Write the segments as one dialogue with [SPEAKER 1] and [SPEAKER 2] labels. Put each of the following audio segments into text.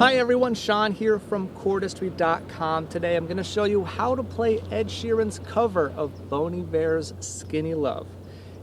[SPEAKER 1] Hi everyone, Shawn here from Chordistry.com. Today I'm going to show you how to play Ed Sheeran's cover of Bon Iver's Skinny Love.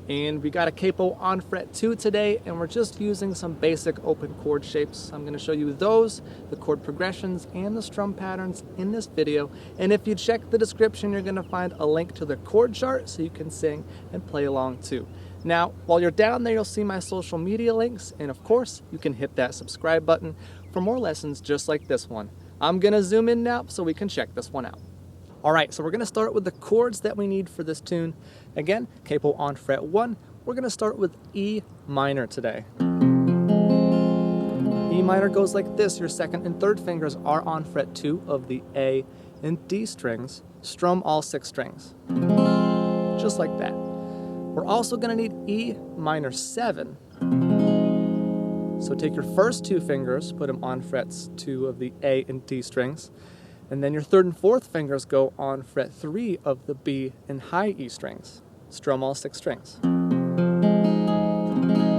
[SPEAKER 1] And we got a capo on fret 2 today, and we're just using some basic open chord shapes. I'm going to show you those, the chord progressions, and the strum patterns in this video. And if you check the description, you're going to find a link to the chord chart so you can sing and play along too. Now, while you're down there, you'll see my social media links, and of course, you can hit that subscribe button for more lessons just like this one. I'm going to zoom in now so we can check this one out. Alright, so we're going to start with the chords that we need for this tune. Again, capo on fret 1. We're going to start with E minor today. E minor goes like this. Your second and third fingers are on fret 2 of the A and D strings. Strum all 6 strings. Just like that. We're also going to need E minor 7. So take your first 2 fingers, put them on frets 2 of the A and D strings. And then your third and fourth fingers go on fret 3 of the B and high E strings. Strum all 6 strings.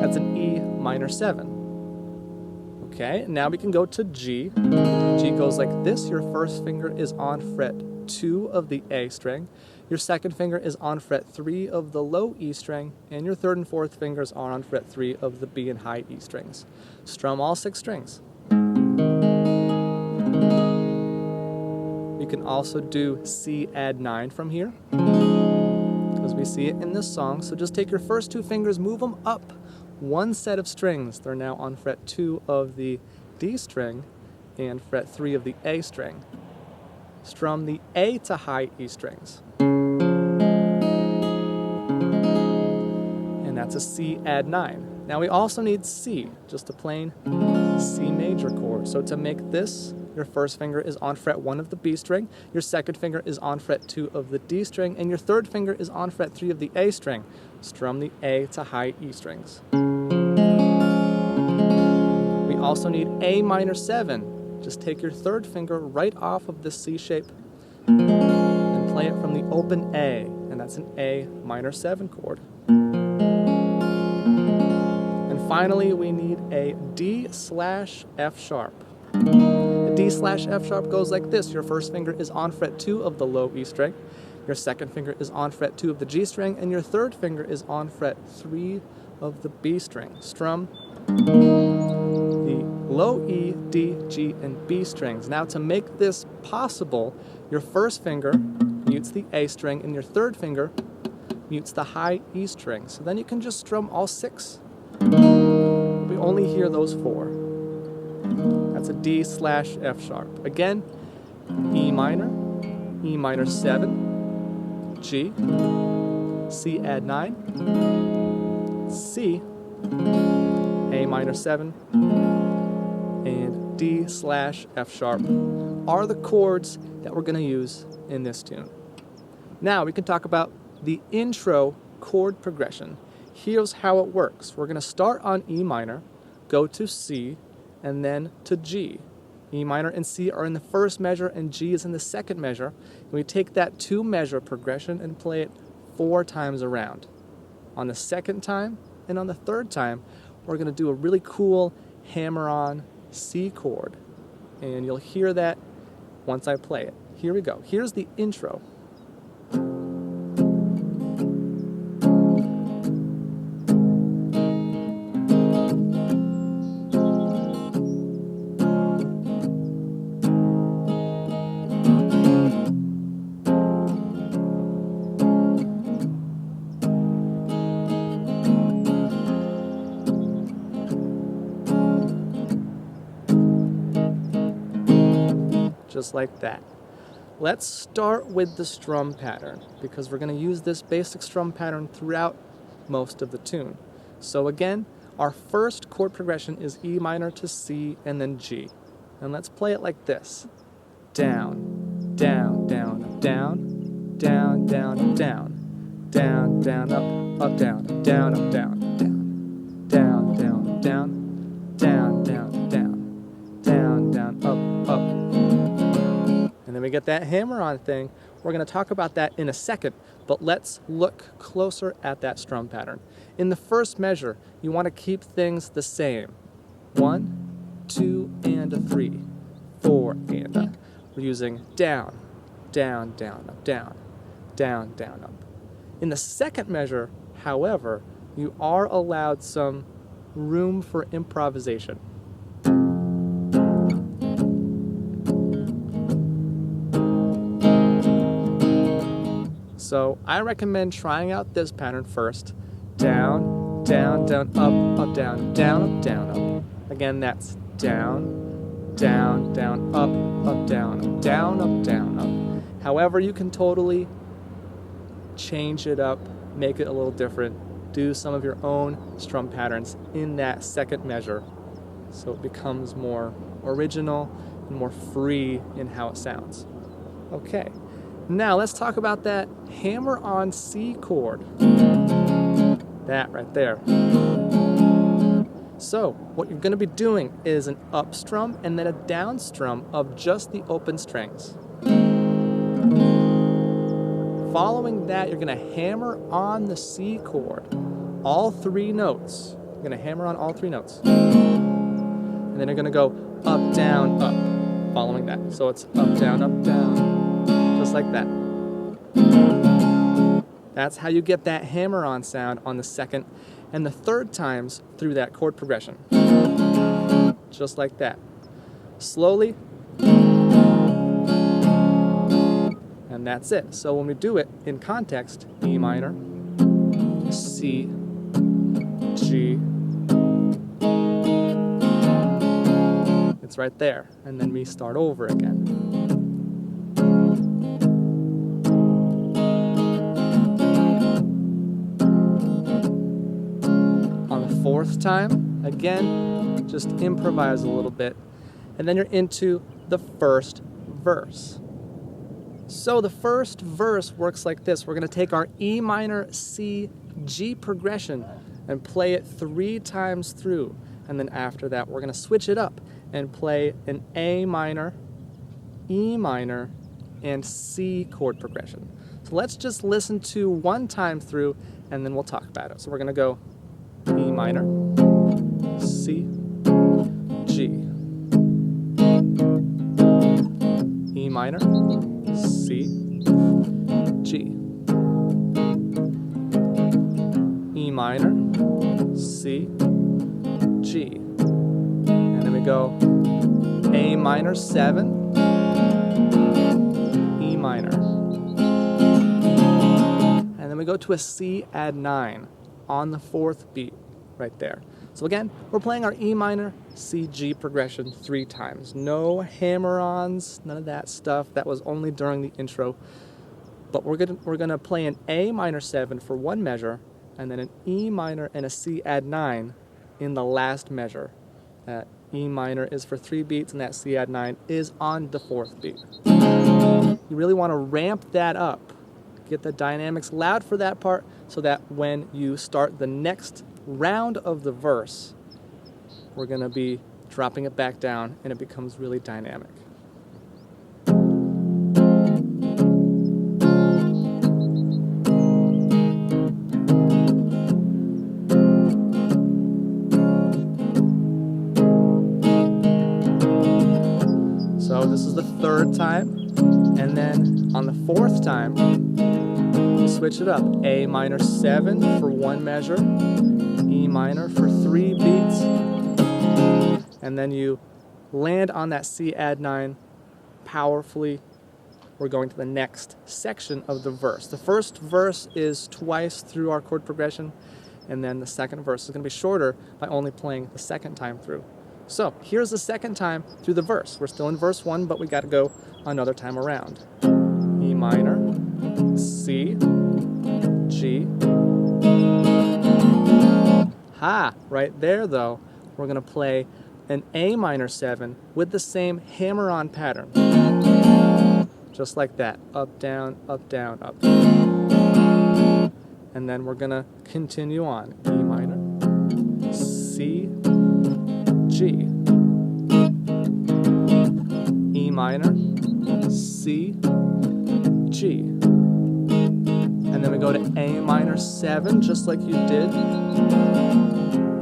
[SPEAKER 1] That's an E minor 7. Okay, now we can go to G. G goes like this. Your first finger is on fret 2 of the A string. Your second finger is on fret 3 of the low E string. And your third and fourth fingers are on fret 3 of the B and high E strings. Strum all 6 strings. You can also do C add 9 from here, because we see it in this song. So just take your first 2 fingers, move them up 1 set of strings. They're now on fret 2 of the D string and fret 3 of the A string. Strum the A to high E strings. And that's a C add 9. Now we also need C, just a plain C major chord. So to make this, your first finger is on fret 1 of the B string, your second finger is on fret 2 of the D string, and your third finger is on fret 3 of the A string. Strum the A to high E strings. We also need A minor 7. Just take your third finger right off of the C shape and play it from the open A, and that's an A minor 7 chord. And finally, we need a D/F sharp. The D/F sharp goes like this. Your first finger is on fret 2 of the low E string. Your second finger is on fret 2 of the G string, and your third finger is on fret 3 of the B string. Strum the low E, D, G, and B strings. Now to make this possible, your first finger mutes the A string, and your third finger mutes the high E string. So then you can just strum all 6. We only hear those 4. That's a D/F sharp. Again, E minor 7, G, C add 9, C, A minor 7, and D/F sharp are the chords that we're going to use in this tune. Now we can talk about the intro chord progression. Here's how it works. We're going to start on E minor, go to C, and then to G. E minor and C are in the first measure, and G is in the second measure. And we take that 2 measure progression and play it 4 times around. On the second time and on the third time, we're going to do a really cool hammer-on C chord. And you'll hear that once I play it. Here we go. Here's the intro. Just like that. Let's start with the strum pattern, because we're going to use this basic strum pattern throughout most of the tune. So again, our first chord progression is E minor to C and then G. And let's play it like this. Down, down, down, down, down, down, down, down, down, up, down, down, up, down, down, down, down, down, down, down, down, down, up, up. And then we get that hammer-on thing. We're going to talk about that in a second, but let's look closer at that strum pattern. In the first measure, you want to keep things the same. 1, 2, and a 3. 4, and up. We're using down, down, down, up, down, down, down, up. In the second measure, however, you are allowed some room for improvisation. So I recommend trying out this pattern first. Down, down, down, up, down, down, up, down, up. Again, that's down, down, down, up, down, up, down, up, down, up. However, you can totally change it up, make it a little different, do some of your own strum patterns in that second measure so it becomes more original and more free in how it sounds. Okay, now let's talk about that hammer on C chord. That right there. So what you're going to be doing is an up strum and then a down strum of just the open strings. Following that, you're going to hammer on the C chord, all 3 notes. You're going to hammer on all 3 notes. And then you're going to go up, down, up, following that. So it's up, down, just like that. That's how you get that hammer-on sound on the second and the third times through that chord progression. Just like that. Slowly. And that's it. So when we do it in context, E minor, C, G, it's right there. And then we start over again. On the fourth time, again, just improvise a little bit. And then you're into the first verse. So the first verse works like this. We're going to take our E minor, C, G progression and play it 3 times through. And then after that, we're going to switch it up and play an A minor, E minor, and C chord progression. So let's just listen to 1 time through and then we'll talk about it. So we're going to go E minor, C, G, E minor, C, G, E minor, C, G, and then we go A minor 7, E minor, and then we go to a C add 9 on the 4th beat right there. So again, we're playing our E minor, C, G progression 3 times. No hammer-ons, none of that stuff. That was only during the intro. But we're gonna play an A minor 7 for 1 measure, and then an E minor and a C add 9 in the last measure. That E minor is for 3 beats, and that C add 9 is on the 4th beat. You really want to ramp that up. Get the dynamics loud for that part so that when you start the next round of the verse, we're going to be dropping it back down and it becomes really dynamic. So this is the 3rd time, and then on the 4th time, switch it up. A minor 7 for 1 measure, E minor for 3 beats, and then you land on that C add 9 powerfully. We're going to the next section of the verse. The first verse is twice through our chord progression, and then the second verse is going to be shorter by only playing the 2nd time through. So here's the 2nd time through the verse. We're still in verse 1, but we got to go another time around. E minor, C, G. Ha! Right there, though, we're going to play an A minor 7 with the same hammer-on pattern. Just like that. Up, down, up, down, up. And then we're going to continue on. E minor, C, G, E minor, C, G, and then we go to A minor 7 just like you did,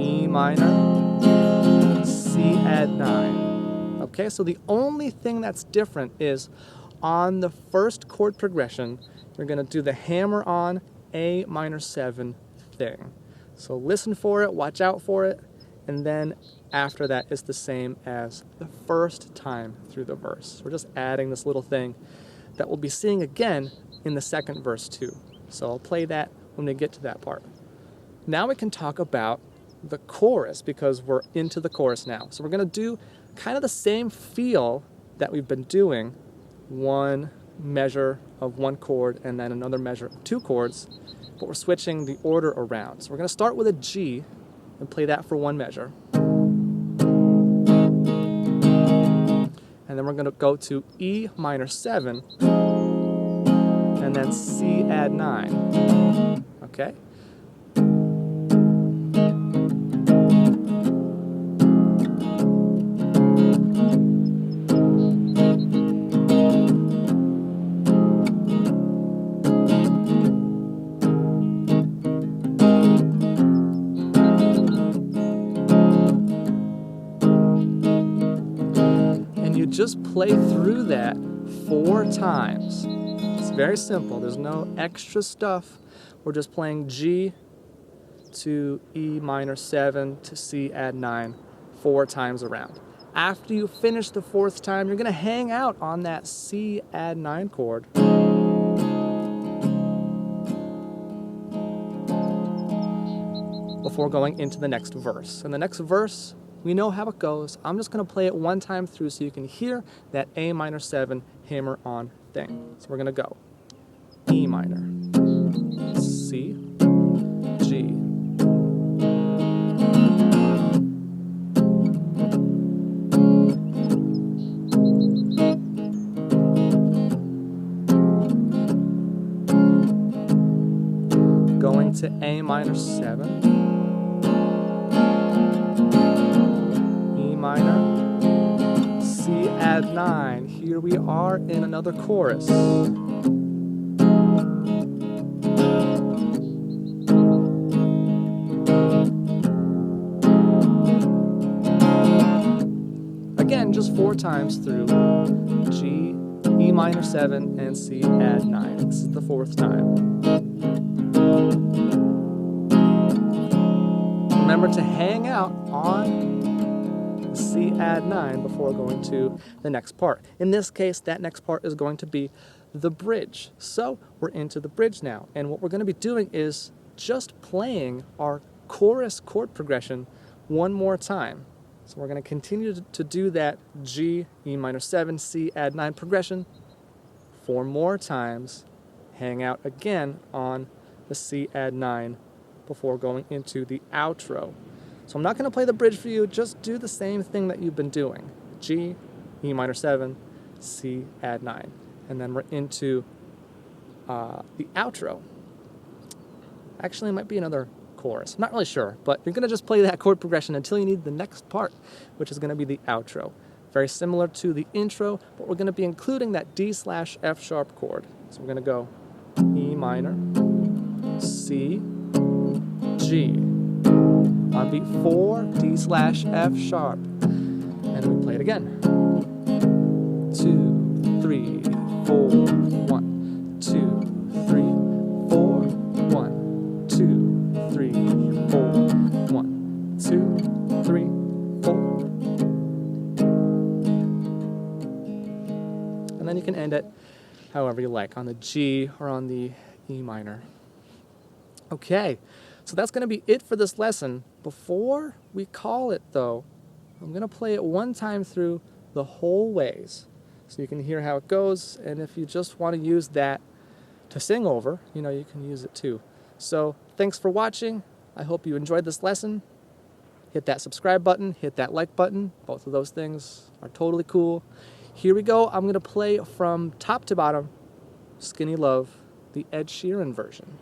[SPEAKER 1] E minor, C add 9. Okay, so the only thing that's different is on the first chord progression, you're going to do the hammer on A minor 7 thing. So listen for it, watch out for it, and then after that it's the same as the first time through the verse. We're just adding this little thing that we'll be seeing again in the second verse too. So I'll play that when we get to that part. Now we can talk about the chorus, because we're into the chorus now. So we're going to do kind of the same feel that we've been doing, one measure of one chord and then another measure of two chords, but we're switching the order around. So we're going to start with a G and play that for one measure. And then we're going to go to E minor 7 and then C add 9. Okay? Just play through that 4 times. It's very simple. There's no extra stuff. We're just playing G to E minor 7 to C add 9 4 times around. After you finish the 4th time, you're going to hang out on that C add 9 chord. Before going into the next verse. And the next verse, we know how it goes. I'm just going to play it one time through so you can hear that A minor 7 hammer on thing. So we're going to go E minor, C, G, going to A minor 7, minor, C add 9. Here we are in another chorus. Again, just 4 times through G, E minor 7, and C add 9. This is the 4th time. Remember to hang out on C add 9 before going to the next part. In this case, that next part is going to be the bridge. So we're into the bridge now, and what we're going to be doing is just playing our chorus chord progression one more time. So we're going to continue to do that G, E minor 7, C add 9 progression 4 more times, hang out again on the C add 9 before going into the outro. So I'm not going to play the bridge for you, just do the same thing that you've been doing. G, E minor 7, C add 9. And then we're into the outro. Actually, it might be another chorus. I'm not really sure, but you're going to just play that chord progression until you need the next part, which is going to be the outro. Very similar to the intro, but we're going to be including that D/F sharp chord. So we're going to go E minor, C, G. On beat 4, D/F sharp. And then we play it again. 2, 3, 4, 1, 2, 3, 4, 1, 2, 3, 4, 1, 2, 3, 4. And then you can end it however you like, on the G or on the E minor. Okay. So that's going to be it for this lesson. Before we call it, though, I'm going to play it one time through the whole ways so you can hear how it goes. And if you just want to use that to sing over, you know, you can use it too. So thanks for watching. I hope you enjoyed this lesson. Hit that subscribe button, hit that like button. Both of those things are totally cool. Here we go. I'm going to play from top to bottom, Skinny Love, the Ed Sheeran version.